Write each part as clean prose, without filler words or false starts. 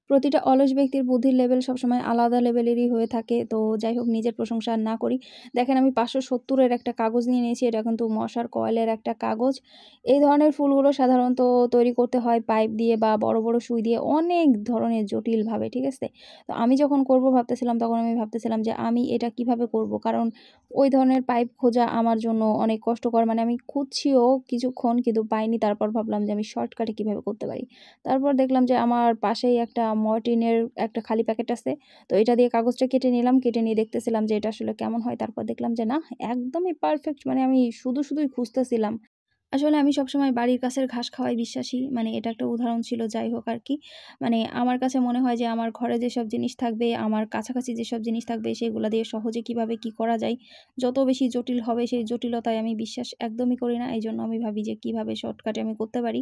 প্রতিটা অলস ব্যক্তির বুদ্ধির লেভেল সবসময় আলাদা লেভেলেরই হয়ে থাকে। তো যাই হোক, নিজের প্রশংসা আর না করি। দেখেন, আমি ৫৭০ এর একটা কাগজ নিয়ে নিয়েছি। এটা কিন্তু মশার কয়েলের একটা কাগজ। এই ধরনের ফুলগুলো সাধারণত তৈরি করতে হয় পাইপ দিয়ে বা বড়, বড় সুই দিয়ে অনেক ধরনের জটিলভাবে, ঠিক আছে? তো আমি যখন করব ভাবতেছিলাম, তখন আমি ভাবতেছিলাম যে আমি এটা কিভাবে করব? কারণ ওই ধরনের পাইপ খোঁজা আমার জন্য অনেক কষ্টকর। মানে আমি খুঁজছিও কিছুক্ষণ, কিন্তু পাইনি। তারপর ভাবলাম যে আমি শর্টকাটে কিভাবে করতে পারি। তারপর দেখলাম যে আমার পাশেই একটা মর্টিনের একটা খালি প্যাকেট আছে। তো এটা দিয়ে কাগজটা কেটে নিলাম। কেটে নিয়ে দেখতেছিলাম যে এটা আসলে কেমন হয়। তারপর দেখলাম যে না, একদমই পারফেক্ট। মানে আমি শুধুই খুঁজতেছিলাম। আসলে আমি সবসময় বাড়ির কাছের ঘাস খাওয়ায় বিশ্বাসী। মানে এটা একটা উদাহরণ ছিল, যাই হোক আরকি। মানে আমার কাছে মনে হয় যে আমার ঘরে যেসব জিনিস থাকবে, আমার কাছাকাছি যেসব জিনিস থাকবে সেগুলা দিয়ে সহজে কিভাবে কি করা যায়। যত বেশি জটিল হবে সেই জটিলতায় আমি বিশ্বাস একদমই করি না। এজন্য আমি ভাবি যে কিভাবে শর্টকাটে আমি করতে পারি।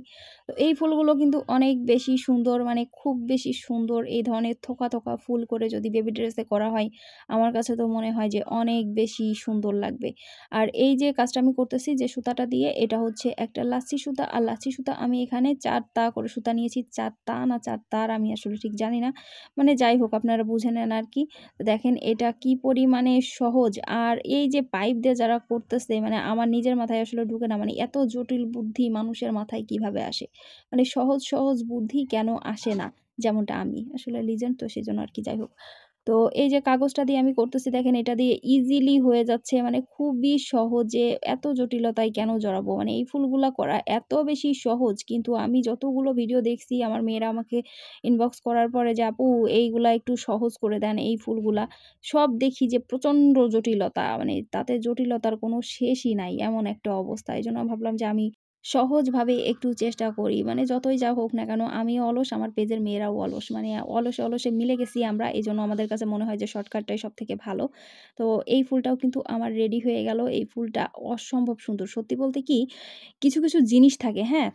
তো এই ফুলগুলো কিন্তু অনেক বেশি সুন্দর, মানে খুব বেশি সুন্দর। এই ধরনের থোকা ফুল করে যদি বেবি ড্রেসে করা হয়, আমার কাছে তো মনে হয় যে অনেক বেশি সুন্দর লাগবে। আর এই যে কাজটা আমি করতেছি যে সুতাটা দিয়ে, এটা হচ্ছে একটা লাচ্ছি সুতা। আর লাচ্ছি সুতা আমি এখানে ৪ তা করে সুতা নিয়েছি। ৪ তা না ৪ তার আমি আসলে ঠিক জানি না। মানে যাই হোক, আপনারা বুঝে নেন আরকি। তো দেখেন এটা কি পরিমাণে সহজ। আর এই যে পাইপ দিয়ে যারা করতেছে, মানে আমার নিজের মাথায় আসলে ঢুকে না। মানে এত জটিল বুদ্ধি মানুষের মাথায় কিভাবে আসে? মানে সহজ বুদ্ধি কেন আসে না? যেমনটা আমি। আসলে লিজেন্ড তো, সেজন্য আরকি। যাই হোক। তো এই যে কাগজটা দিয়ে আমি করতেছি, দেখেন এটা দিয়ে ইজিলি হয়ে যাচ্ছে, মানে খুবই সহজে। এত জটিলতায় কেন জড়াবো? মানে এই ফুলগুলা করা এত বেশি সহজ, কিন্তু আমি যতগুলো ভিডিও দেখছি আমার মেয়েরা আমাকে ইনবক্স করার পরে যে আপু এইগুলা একটু সহজ করে দেন এই ফুলগুলা। সব দেখি যে প্রচণ্ড জটিলতা, মানে তাতে জটিলতার কোনো শেষই নাই, এমন একটা অবস্থা। এজন্য ভাবলাম যে আমি সহজভাবে একটু চেষ্টা করি। মানে যতই যা হোক না কেন, আমিও অলস, আমার পেজের মেয়েরাও অলস। মানে অলসে মিলে গেছি আমরা। এজন্য আমাদের কাছে মনে হয় যে শর্টকাটটাই সবথেকে ভালো। তো এই ফুলটাও কিন্তু আমার রেডি হয়ে গেল। এই ফুলটা অসম্ভব সুন্দর। সত্যি বলতে কি, কিছু জিনিস থাকে, হ্যাঁ?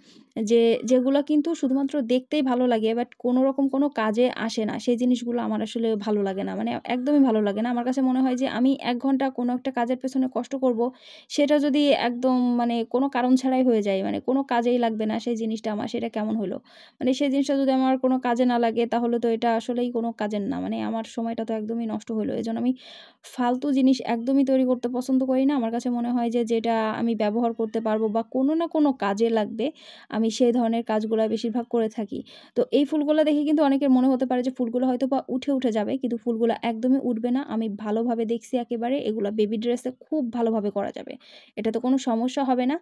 যে যেগুলা কিন্তু শুধুমাত্র দেখতেই ভালো লাগে, বাট কোনরকম কোনো কাজে আসে না। সেই জিনিসগুলো আমার আসলে ভালো লাগে না। মানে একদমই ভালো লাগে না। আমার কাছে মনে হয় যে আমি ১ ঘন্টা কোনো একটা কাজের পেছনে কষ্ট করব, সেটা যদি একদম মানে কোনো কারণ ছাড়াই হয়ে যায়, মানে কোনো কাজেই লাগবে না সেই জিনিসটা আমার, সেটা কেমন হইলো? মানে সেই জিনিসটা যদি আমার কোনো কাজে না লাগে, তাহলে তো এটা আসলেই কোনো কাজের না। মানে আমার সময়টা তো একদমই নষ্ট হইলো। এজন্য আমি ফালতু জিনিস একদমই তৈরি করতে পছন্দ করি না। আমার কাছে মনে হয় যে যেটা আমি ব্যবহার করতে পারবো বা কোনো না কোনো কাজে লাগবে, আমি সেই ধরনের কাজগুলা বেশিরভাগ করে থাকি। তো এই ফুলগুলা দেখে কিন্তু অনেকের মনে হতে পারে যে ফুলগুলো হয়তোবা উঠে যাবে। কিন্তু ফুলগুলা একদমই উঠবে না। আমি ভালোভাবে দেখছি একেবারে। এগুলা বেবি ড্রেসে খুব ভালোভাবে করা যাবে। এটাতে কোনো সমস্যা হবে না।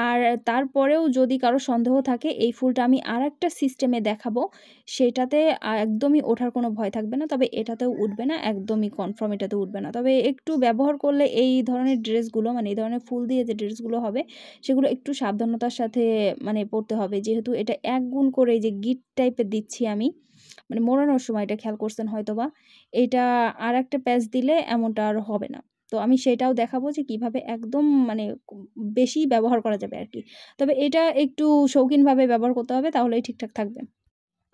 আর তারপরেও যদি কারো সন্দেহ থাকে, এই ফুলটা আমি আরেকটা সিস্টেমে দেখাবো। সেটাতে একদমই ওঠার কোনো ভয় থাকবে না। তবে এটাতেও উঠবে না, একদমই কনফার্ম এটাতে উঠবে না। তবে একটু ব্যবহার করলে এই ধরনের ড্রেসগুলো, মানে এই ধরনের ফুল দিয়ে যে ড্রেসগুলো হবে, সেগুলো একটু সাবধানতার সাথে মানে পড়তে হবে। যেহেতু এটা ১ গুণ করে এই যে গিট টাইপের দিচ্ছি আমি, মানে মোড়ানোর সময় এটা খেয়াল করছেন হয়তোবা। এইটা আরেকটা প্যাচ দিলে এমনটা আর হবে না। তো আমি সেটাও দেখাবো যে কিভাবে একদম মানে বেশি ব্যবহার করা যাবে আরকি। তবে এটা একটু শৌখিনভাবে ব্যবহার করতে হবে, তাহলেই ঠিকঠাক থাকবে।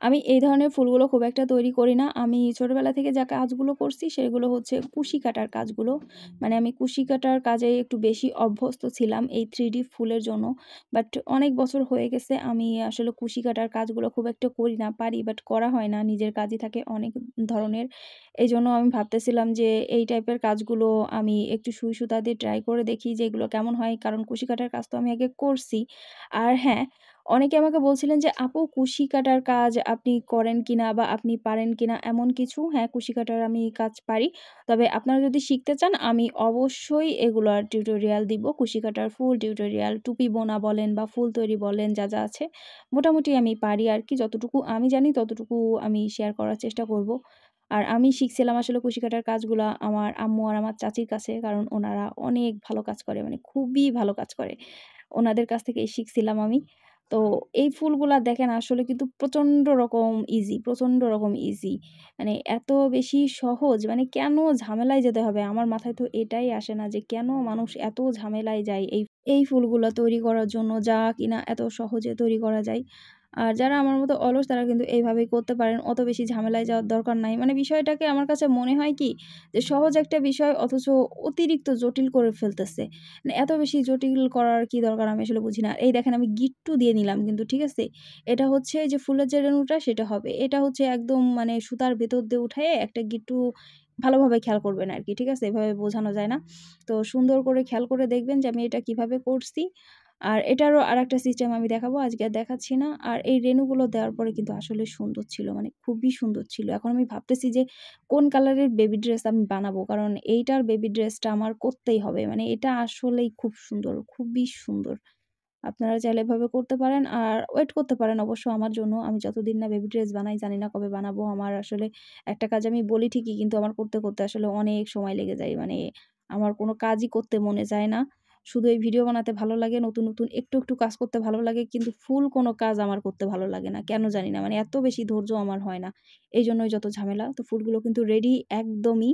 আমি এই ধরনের ফুলগুলো খুব একটা তৈরি করি না। আমি ছোটবেলা থেকে যা কাজগুলো করছি সেগুলো হচ্ছে কুশি কাটার কাজগুলো। মানে আমি কুশি কাটার কাজে একটু বেশি অভ্যস্ত ছিলাম এই 3D ফুলের জন্য। বাট অনেক বছর হয়ে গেছে আমি আসলে কুশি কাটার কাজগুলো খুব একটা করি না। পারি, বাট করা হয় না। নিজের কাজই থাকে অনেক ধরনের। এজন্য আমি ভাবতেছিলাম যে এই টাইপের কাজগুলো আমি একটু সুই সুতা দিয়ে ট্রাই করে দেখি যে এগুলো কেমন হয়। কারণ কুশি কাটার কাজ তো আমি আগে করছি। আর হ্যাঁ, অনেকে আমাকে বলছিলেন যে, "আপু, কুশি কাটার কাজ আপনি করেন কিনা বা আপনি পারেন কিনা এমন কিছু?" হ্যাঁ, কুশি কাটার আমি কাজ পারি। তবে আপনারা যদি শিখতে চান, আমি অবশ্যই এগুলার টিউটোরিয়াল দিব। কুশি কাটার ফুল টিউটোরিয়াল, টুপি বোনা বলেন বা ফুল তৈরি বলেন, যা আছে মোটামুটি আমি পারি আরকি। যতটুকু আমি জানি ততটুকু আমি শেয়ার করার চেষ্টা করব। আর আমি শিখছিলাম আসলে কুশি কাটার কাজগুলা আমার আম্মু আর আমার চাচির কাছে। কারণ ওনারা অনেক ভালো কাজ করে, মানে খুবই ভালো কাজ করে। ওনাদের কাছ থেকেই শিখছিলাম আমি। তো এই ফুলগুলা দেখেন আসলে কিন্তু প্রচণ্ড রকম ইজি। মানে এত বেশি সহজ, মানে কেন ঝামেলায় যেতে হবে? আমার মাথায় তো এটাই আসে না যে কেন মানুষ এত ঝামেলায় যায় এই ফুলগুলা তৈরি করার জন্য, যা কিনা এত সহজে তৈরি করা যায়। আর যারা আমার মতো অলস তারা কিন্তু এইভাবেই করতে পারেন। অত বেশি ঝামেলায় যাওয়ার দরকার নাই। মানে বিষয়টাকে আমার কাছে মনে হয় কি যে সহজ একটা বিষয় অথচ অতিরিক্ত জটিল করে ফেলতেছে। মানে এত বেশি জটিল করার কি দরকার আমি আসলে বুঝি না। এই দেখেন আমি গিট্টু দিয়ে নিলাম কিন্তু ঠিক আছে? এটা হচ্ছে যে ফুলের যে রেণুটা সেটা হবে। এটা হচ্ছে একদম মানে সুতার ভেতর দিয়ে উঠায়ে একটা গিট্টু ভালোভাবে খেয়াল করবেন আরকি। ঠিক আছে? এভাবে বোঝানো যায় না। তো সুন্দর করে খেয়াল করে দেখবেন যে আমি এটা কিভাবে করছি। আর এটারও আরেকটা সিস্টেম আমি দেখাবো। আজকে আর দেখাচ্ছি না। আর এই রেণুগুলো দেওয়ার পরে কিন্তু আসলে সুন্দর ছিল। মানে খুবই সুন্দর ছিল। এখন আমি ভাবতেছি যে কোন কালারের বেবি ড্রেস আমি বানাবো। কারণ এইটার বেবি ড্রেসটা আমার করতেই হবে। মানে এটা আসলেই খুব সুন্দর, খুবই সুন্দর। আপনারা চাইলে এভাবে করতে পারেন। আর ওয়েট করতে পারেন অবশ্য আমার জন্য। আমি যতদিন না বেবি ড্রেস বানাই জানি না কবে বানাবো। আমার আসলে একটা কাজ আমি বলি ঠিকই কিন্তু আমার করতে, করতে আসলে অনেক সময় লেগে যায়। মানে আমার কোনো কাজই করতে মনে চায় না। শুধু এই ভিডিও বানাতে ভালো লাগে, নতুন, নতুন একটু, একটু কাজ করতে ভালো লাগে কিন্তু ফুল কোনো কাজ আমার করতে ভালো লাগে না। কেন জানি না। মানে এত বেশি ধৈর্য আমার হয় না। এইজন্যই যত ঝামেলা। তো ফুলগুলো কিন্তু রেডি একদমই।